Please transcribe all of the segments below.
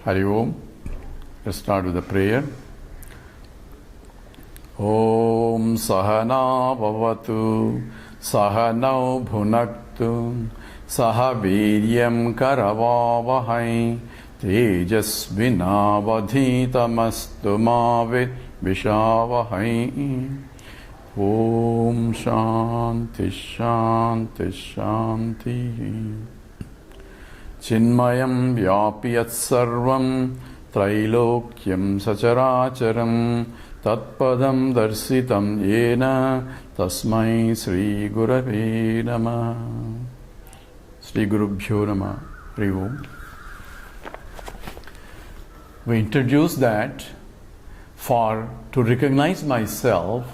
Hari Om. Let's start with the prayer. Om Sahana Bhavatu Sahanau Bhunaktu Saha Viryam Karavavahai Tejasvinavadhitamastu Mavit Vishavahai. Om Shanti Shanti Shanti. Chinmayam Vyapiyat Sarvam Trailokyam Sacharacharam Tatpadam Darsitam Yena Tasmai Sri Gurave Namah. Sri Gurubhyo Namah. Hari Om. We introduced that to recognize myself,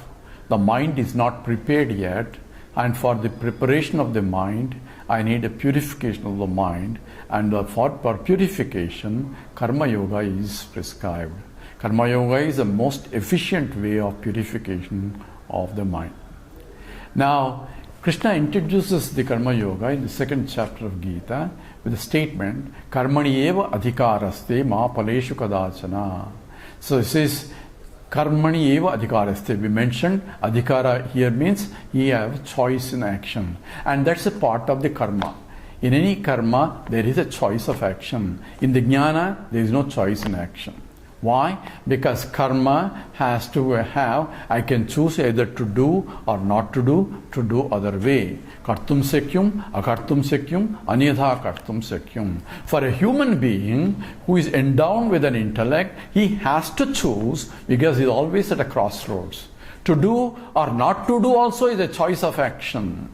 the mind is not prepared yet, and for the preparation of the mind, I need a purification of the mind, and for purification, Karma Yoga is prescribed. Karma Yoga is the most efficient way of purification of the mind. Now, Krishna introduces the Karma Yoga in the second chapter of Gita with the statement, Karmani eva adhikaraste ma paleshu kadachana. So it says, Karmani eva adhikaraste. We mentioned adhikara here means you have choice in action. And that's a part of the karma. In any karma, there is a choice of action. In the jnana, there is no choice in action. Why? Because karma has to have, I can choose either to do or not to do other way. Kartum sekyum, akartum sekyum, anyatha kartum sekyum. For a human being who is endowed with an intellect, he has to choose because he is always at a crossroads. To do or not to do also is a choice of action.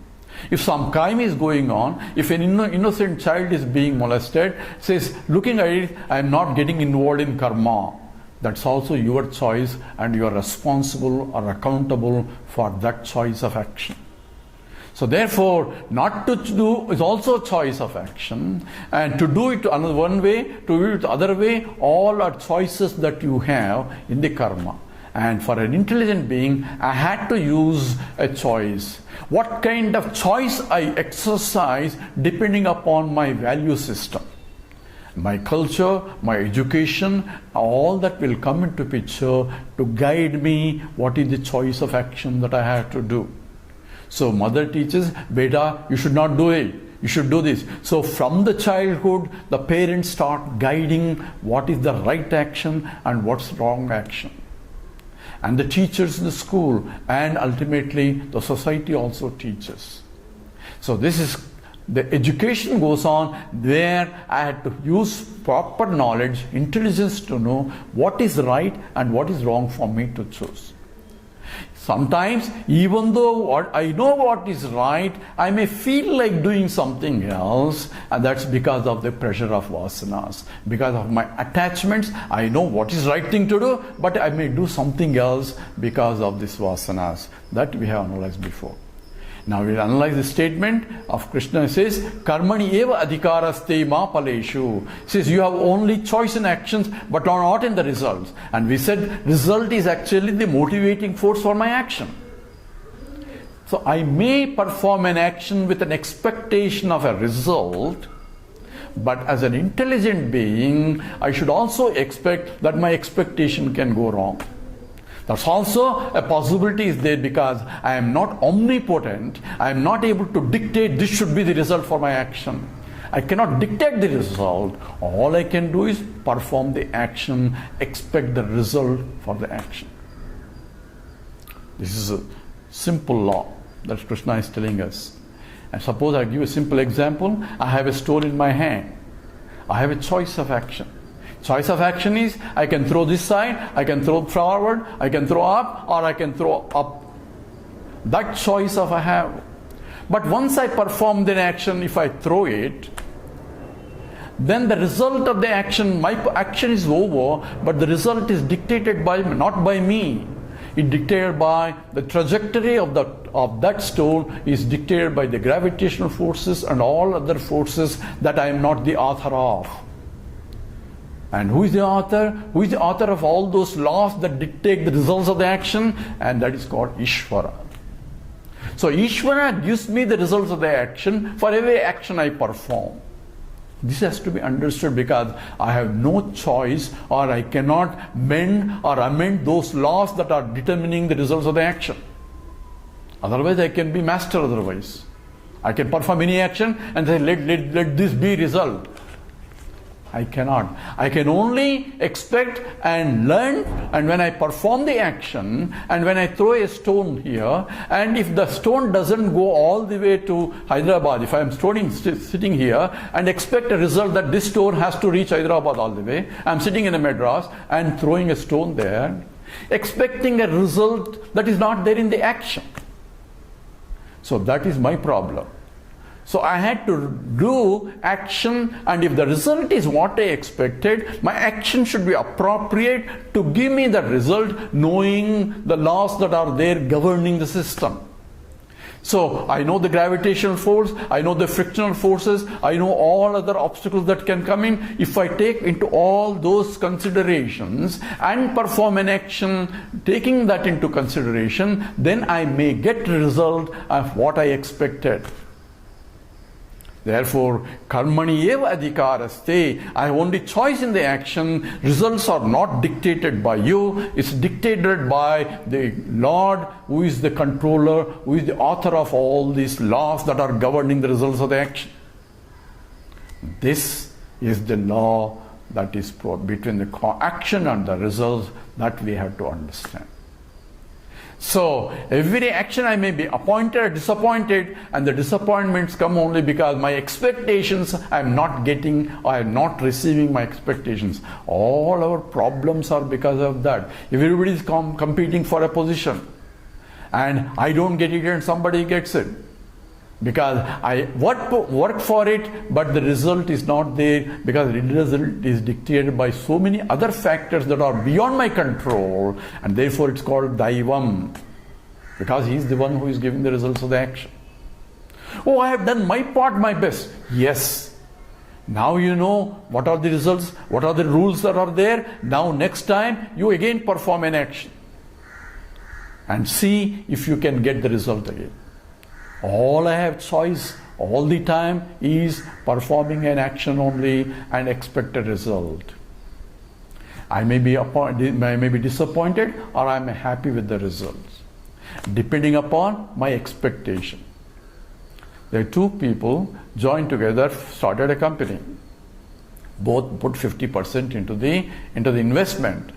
If some crime is going on, if an innocent child is being molested, says, looking at it, I am not getting involved in karma. That's also your choice, and you are responsible or accountable for that choice of action. So therefore, not to do is also a choice of action, and to do it another one way, to do it the other way, all are choices that you have in the karma. And for an intelligent being, I had to use a choice. What kind of choice I exercise depending upon my value system. My culture, my education, all that will come into picture to guide me what is the choice of action that I have to do. So mother teaches, beta, you should not do it. You should do this. So from the childhood, the parents start guiding what is the right action and what's wrong action. And the teachers in the school, and ultimately the society also teaches. So this is, the education goes on where I had to use proper knowledge, intelligence to know what is right and what is wrong for me to choose. Sometimes, even though I know what is right, I may feel like doing something else, and that's because of the pressure of vasanas. Because of my attachments, I know what is right thing to do, but I may do something else because of these vasanas. That we have analyzed before. Now we'll analyze the statement of Krishna. It says, Karmani eva adhikaraste ma paleshu. It says, you have only choice in actions, but not in the results. And we said, result is actually the motivating force for my action. So I may perform an action with an expectation of a result, but as an intelligent being, I should also expect that my expectation can go wrong. That's also a possibility is there because I am not omnipotent. I am not able to dictate this should be the result for my action. I cannot dictate the result. All I can do is perform the action, expect the result for the action. This is a simple law that Krishna is telling us. And suppose I give a simple example. I have a stone in my hand. I have a choice of action. Choice of action is, I can throw this side, I can throw forward, I can throw up, or I can throw up. That choice I have. But once I perform the action, if I throw it, then the result of the action, my action is over, but the result is dictated by, not by me. It's dictated by the trajectory of that stone is dictated by the gravitational forces and all other forces that I am not the author of. And who is the author? Who is the author of all those laws that dictate the results of the action? And that is called Ishvara. So Ishvara gives me the results of the action for every action I perform. This has to be understood, because I have no choice, or I cannot mend or amend those laws that are determining the results of the action. Otherwise, I can be master otherwise. I can perform any action and say, let this be result. I cannot. I can only expect and learn, and when I perform the action, and when I throw a stone here, and if the stone doesn't go all the way to Hyderabad, if I am sitting here and expect a result that this stone has to reach Hyderabad all the way, I am sitting in a Madras and throwing a stone there, expecting a result that is not there in the action. So that is my problem. So I had to do action, and if the result is what I expected, my action should be appropriate to give me the result, knowing the laws that are there governing the system. So I know the gravitational force, I know the frictional forces, I know all other obstacles that can come in. If I take into all those considerations and perform an action, taking that into consideration, then I may get the result of what I expected. Therefore, karmani eva adhikaraste. I have only choice in the action. Results are not dictated by you. It's dictated by the Lord, who is the controller, who is the author of all these laws that are governing the results of the action. This is the law that is between the action and the results that we have to understand. So every action I may be appointed or disappointed, and the disappointments come only because my expectations I am not getting, or I am not receiving my expectations. All our problems are because of that. If everybody is competing for a position and I don't get it and somebody gets it, because I work for it, but the result is not there, because the result is dictated by so many other factors that are beyond my control, and therefore it's called Daivam, because he is the one who is giving the results of the action. Oh, I have done my part, my best. Yes. Now you know what are the results, what are the rules that are there. Now next time you again perform an action and see if you can get the result again. All I have choice all the time is performing an action only and expect a result. I may be disappointed, or I am happy with the results, depending upon my expectation. There are two people joined together, started a company. Both put 50% into the investment.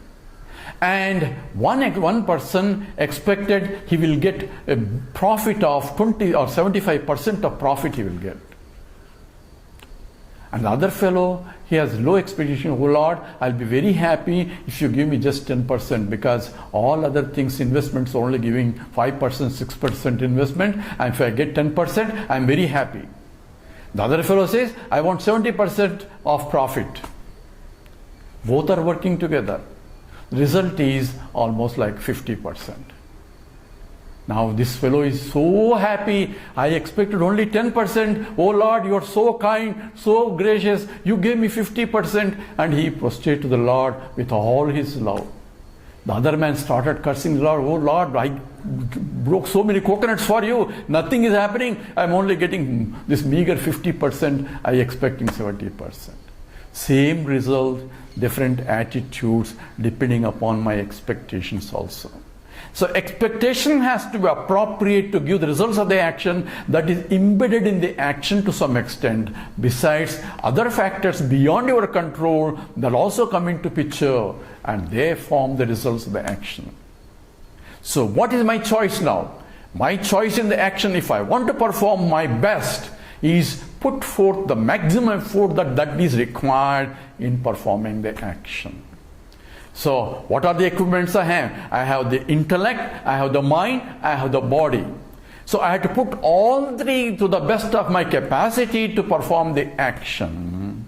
And one person expected he will get a profit of 20 or 75% of profit he will get. And the other fellow, he has low expectation. Oh Lord, I'll be very happy if you give me just 10%, because all other things, investments are only giving 5%, 6% investment, and if I get 10%, I'm very happy. The other fellow says, I want 70% of profit. Both are working together. Result is almost like 50%. Now this fellow is so happy. I expected only 10%. Oh Lord, you are so kind, so gracious. You gave me 50%. And he prostrated to the Lord with all his love. The other man started cursing the Lord. Oh Lord, I broke so many coconuts for you. Nothing is happening. I'm only getting this meager 50%. I expecting 70%. Same result, different attitudes depending upon my expectations also. So expectation has to be appropriate to give the results of the action, that is embedded in the action to some extent, besides other factors beyond your control that also come into picture, and they form the results of the action. So what is my choice now? My choice in the action, if I want to perform my best, is put forth the maximum effort that is required in performing the action. So what are the equipments I have? I have the intellect, I have the mind, I have the body. So I have to put all three to the best of my capacity to perform the action.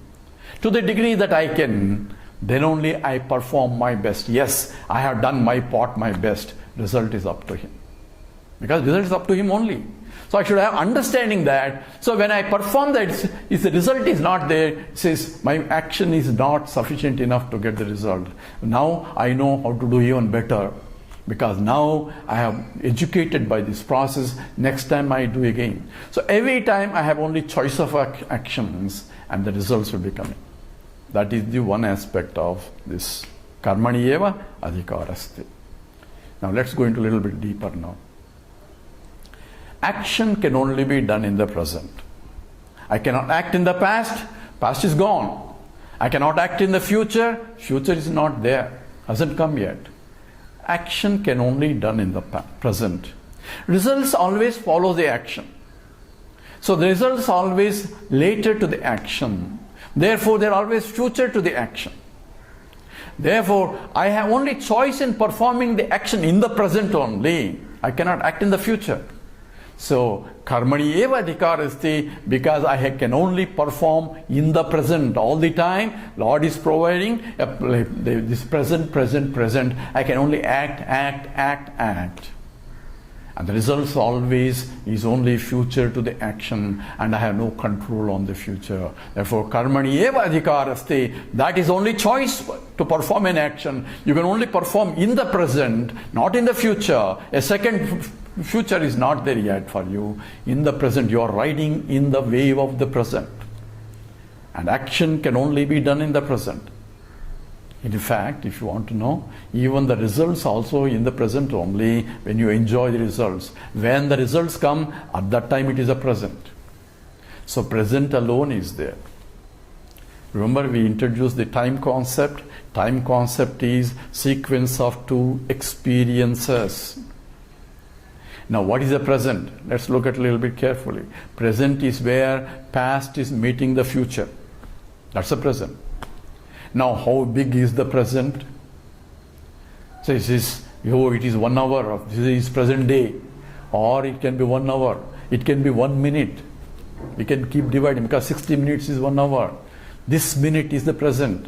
To the degree that I can, then only I perform my best. Yes, I have done my part, my best. Result is up to him. Because result is up to him only. So I should have understanding that. So when I perform that, if the result is not there, it says my action is not sufficient enough to get the result. Now I know how to do even better, because now I have educated by this process. Next time I do again. So every time I have only choice of actions, and the results will be coming. That is the one aspect of this karmani eva adhikarasti. Now let's go into a little bit deeper now. Action can only be done in the present. I cannot act in the past. Past is gone. I cannot act in the future. Future is not there. Hasn't come yet. Action can only be done in the present. Results always follow the action. So the results always later to the action. Therefore, they are always future to the action. Therefore, I have only choice in performing the action in the present only. I cannot act in the future. So, karmani eva adhikarasti, because I can only perform in the present all the time. Lord is providing this present. I can only act. And the results always is only future to the action, and I have no control on the future. Therefore, karmani eva adhikarasti, that is only choice to perform an action. You can only perform in the present, not in the future. A second future is not there yet for you. In the present, you are riding in the wave of the present. And action can only be done in the present. In fact, if you want to know, even the results also in the present only, when you enjoy the results. When the results come, at that time it is a present. So present alone is there. Remember, we introduced the time concept. Time concept is sequence of two experiences. Now, what is the present? Let's look at it a little bit carefully. Present is where past is meeting the future. That's the present. Now, how big is the present? So it is 1 hour, this is present day. Or it can be 1 hour. It can be 1 minute. We can keep dividing, because 60 minutes is 1 hour. This minute is the present.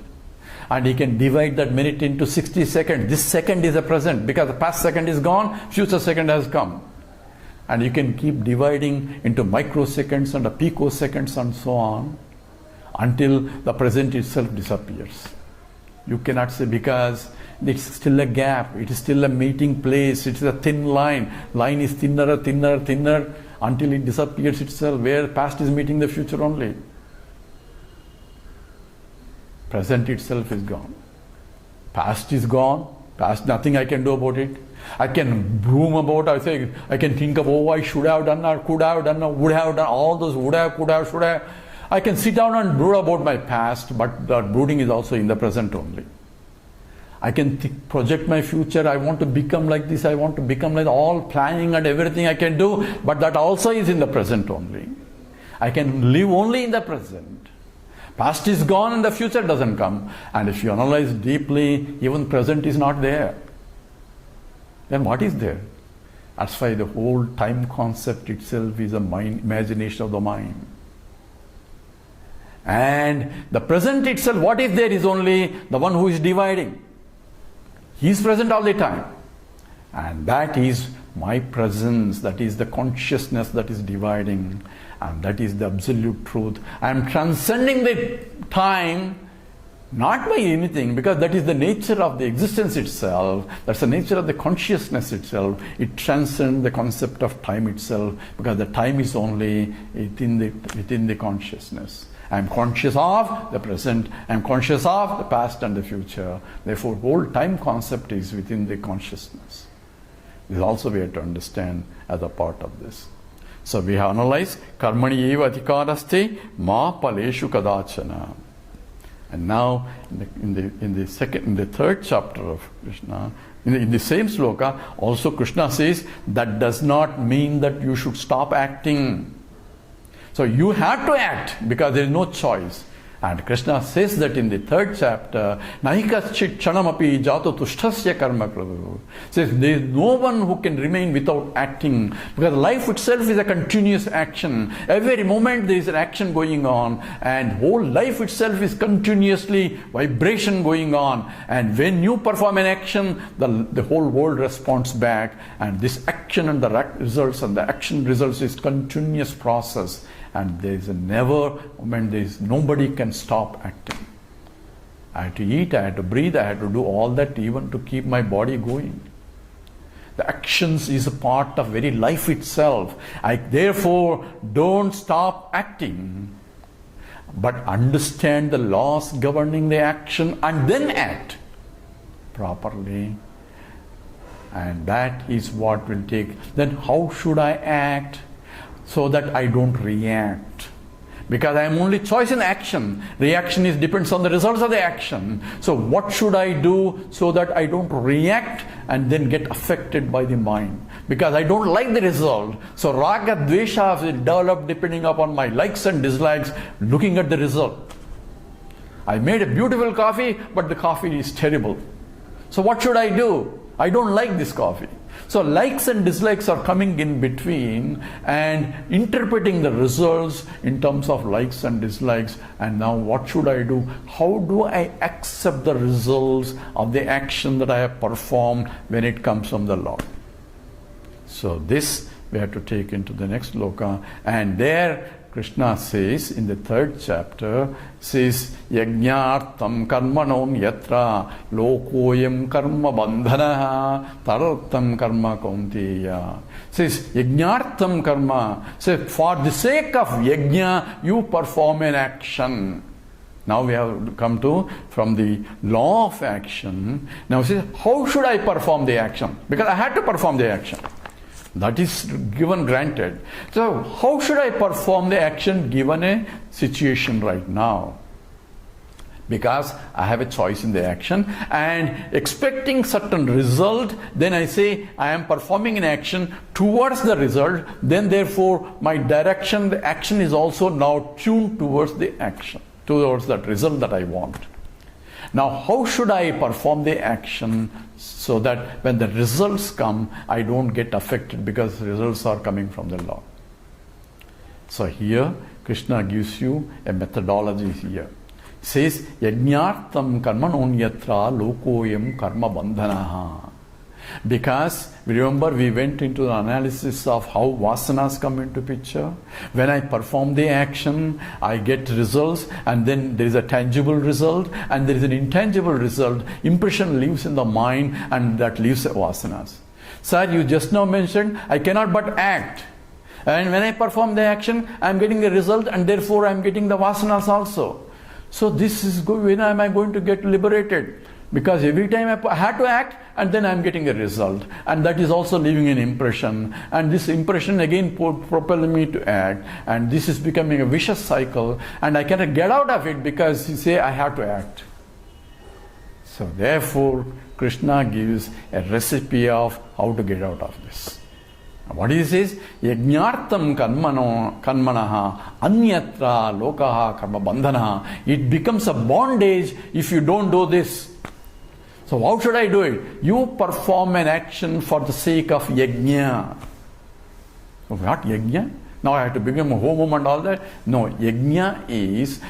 And you can divide that minute into 60 seconds. This second is the present, because the past second is gone, future second has come. And you can keep dividing into microseconds and picoseconds and so on, until the present itself disappears. You cannot say, because it's still a gap, it is still a meeting place, it is a thin line. Line is thinner, until it disappears itself, where past is meeting the future only. Present itself is gone. Past is gone. Past, nothing I can do about it. I can broom about, I can think of, I should have done, or could have done, or would have done, all those would have, could have, should have. I can sit down and brood about my past, but that brooding is also in the present only. I can project my future. I want to become like this, I want to become like all planning and everything I can do, but that also is in the present only. I can live only in the present. Past is gone and the future doesn't come. And if you analyze deeply, even present is not there. Then what is there? That's why the whole time concept itself is a mind, imagination of the mind. And the present itself, what is there, is only the one who is dividing. He is present all the time. And that is my presence, that is the consciousness that is dividing. And that is the absolute truth. I am transcending the time, not by anything, because that is the nature of the existence itself. That's the nature of the consciousness itself. It transcends the concept of time itself, because the time is only within the consciousness. I am conscious of the present, I am conscious of the past and the future. Therefore, whole time concept is within the consciousness. This is also we have to understand as a part of this. So we have analyzed karmani eva adhikarasti ma paleshu kadachana. And now in the third chapter of Krishna, in the same sloka, also Krishna says that does not mean that you should stop acting. So you have to act, because there is no choice. And Krishna says that in the third chapter, Nahikaschit chanamapi jato tushtasya karma kradu. Says there is no one who can remain without acting, because life itself is a continuous action. Every moment there is an action going on, and whole life itself is continuously vibration going on. And when you perform an action, the whole world responds back. And this action and the results and the action results is continuous process. And there is nobody can stop acting. I had to eat, I had to breathe, I had to do all that even to keep my body going. The actions is a part of very life itself. I therefore don't stop acting. but understand the laws governing the action and then act properly. And that is what will take. Then how should I act so that I don't react? Because I am only choice in action. Reaction depends on the results of the action. So what should I do so that I don't react and then get affected by the mind? Because I don't like the result. So raga dvesha is developed depending upon my likes and dislikes, looking at the result. I made a beautiful coffee, but the coffee is terrible. So what should I do? I don't like this coffee. So likes and dislikes are coming in between and interpreting the results in terms of likes and dislikes. And now what should I do? How do I accept the results of the action that I have performed when it comes from the Lord? So this we have to take into the next loka. And there Krishna says in the 3rd chapter, says Yajnartam karmanom yatra lokoyam karma bandhanaha tarartam karma kaunteya. Says Yajnartam karma. Says for the sake of yajna you perform an action. Now we have come to from the law of action. Now says how should I perform the action? Because I had to perform the action. That is given granted. So how should I perform the action given a situation right now? Because I have a choice in the action and expecting certain result, then I say I am performing an action towards the result, then therefore my direction, the action is also now tuned towards the action, towards that result that I want. Now how should I perform the action so that when the results come, I don't get affected because the results are coming from the Lord? So here Krishna gives you a methodology here. He says, Yajnartam karmanon yatra lokoyam karma bandhanaha. Because remember we went into the analysis of how vasanas come into picture. When I perform the action, I get results, and then there is a tangible result and there is an intangible result. Impression lives in the mind and that leaves vasanas. Sir, you just now mentioned I cannot but act. And when I perform the action, I am getting a result and therefore I am getting the vasanas also. So this is good. When am I going to get liberated? Because every time I had to act and then I am getting a result, and that is also leaving an impression, and this impression again propels me to act, and this is becoming a vicious cycle and I cannot get out of it because you say I have to act. So therefore Krishna gives a recipe of how to get out of this. What he says, Yajnartam karmanaha anyatra lokaha karma bandhanaha. It becomes a bondage if you don't do this. So how should I do it? You perform an action for the sake of yajna. So what yajna? Now I have to become a homum and all that. No, yajna is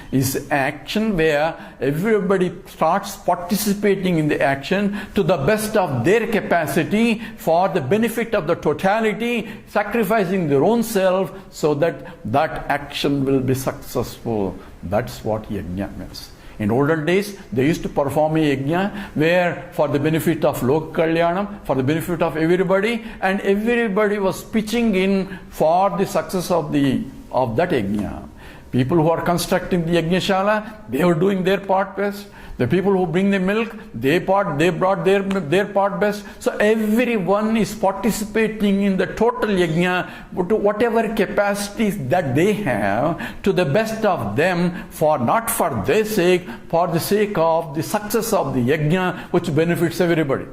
action where everybody starts participating in the action to the best of their capacity for the benefit of the totality, sacrificing their own self so that that action will be successful. That's what yajna means. In olden days, they used to perform a yajna where for the benefit of Lok Kalyanam, for the benefit of everybody, and everybody was pitching in for the success of that yajna. People who are constructing the yajnashala, they were doing their part best. The people who bring the milk, they brought their part best. So everyone is participating in the total yajna to whatever capacities that they have, to the best of them, for not for their sake, for the sake of the success of the yajna, which benefits everybody.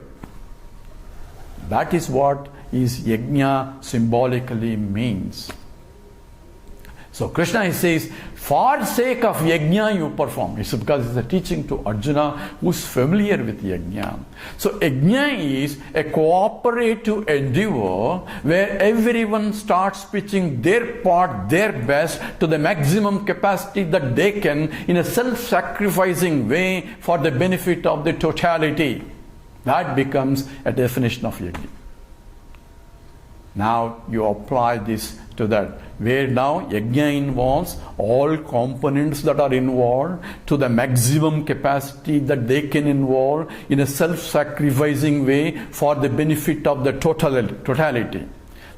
That is what is yajna symbolically means. So Krishna says, for the sake of yajna you perform. It's because it's a teaching to Arjuna who's familiar with yajna. So yajna is a cooperative endeavor where everyone starts pitching their part, their best, to the maximum capacity that they can in a self-sacrificing way for the benefit of the totality. That becomes a definition of yajna. Now you apply this to that, where now yajna involves all components that are involved to the maximum capacity that they can involve in a self-sacrificing way for the benefit of the totality.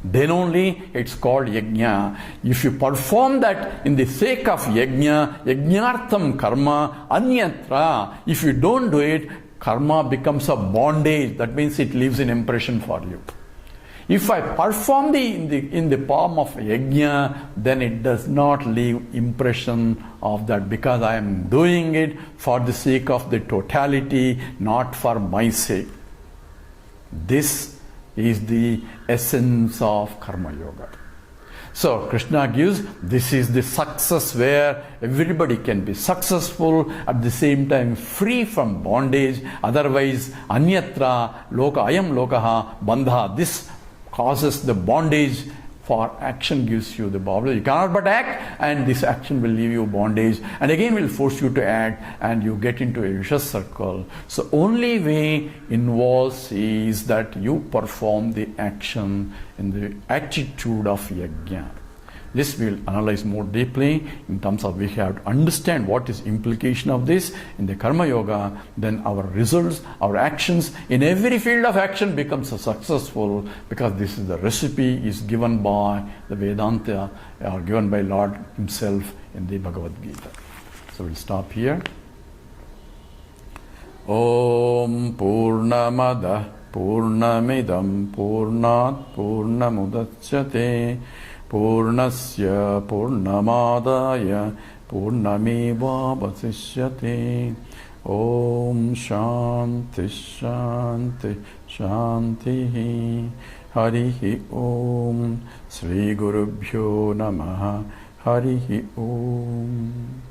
then only it's called yajna. If you perform that in the sake of yajna, yajnartham karma anyatra, if you don't do it, karma becomes a bondage. That means it leaves an impression for you. If I perform in the form of yajna, then it does not leave impression of that, because I am doing it for the sake of the totality, not for my sake. This is the essence of karma yoga. So Krishna gives, this is the success where everybody can be successful, at the same time free from bondage. Otherwise, anyatra loka ayam lokaha bandha, this causes the bondage. For action gives you the bondage. You cannot but act, and this action will leave you bondage, and again will force you to act, and you get into a vicious circle. So only way involves is that you perform the action in the attitude of yajna. This we will analyze more deeply in terms of we have to understand what is implication of this in the karma yoga. Then our results, our actions in every field of action becomes successful, because this is the recipe is given by the Vedanta or given by Lord himself in the Bhagavad Gita. So we'll stop here. Om Purnamada Purnamidam Purnat Purnamudachyate Purnasya Purnamadaya Purnameva Vasishyate. Om Shanti Shanti Shanti. Harihi Om. Sri Gurubhyo Namaha. Harihi Om.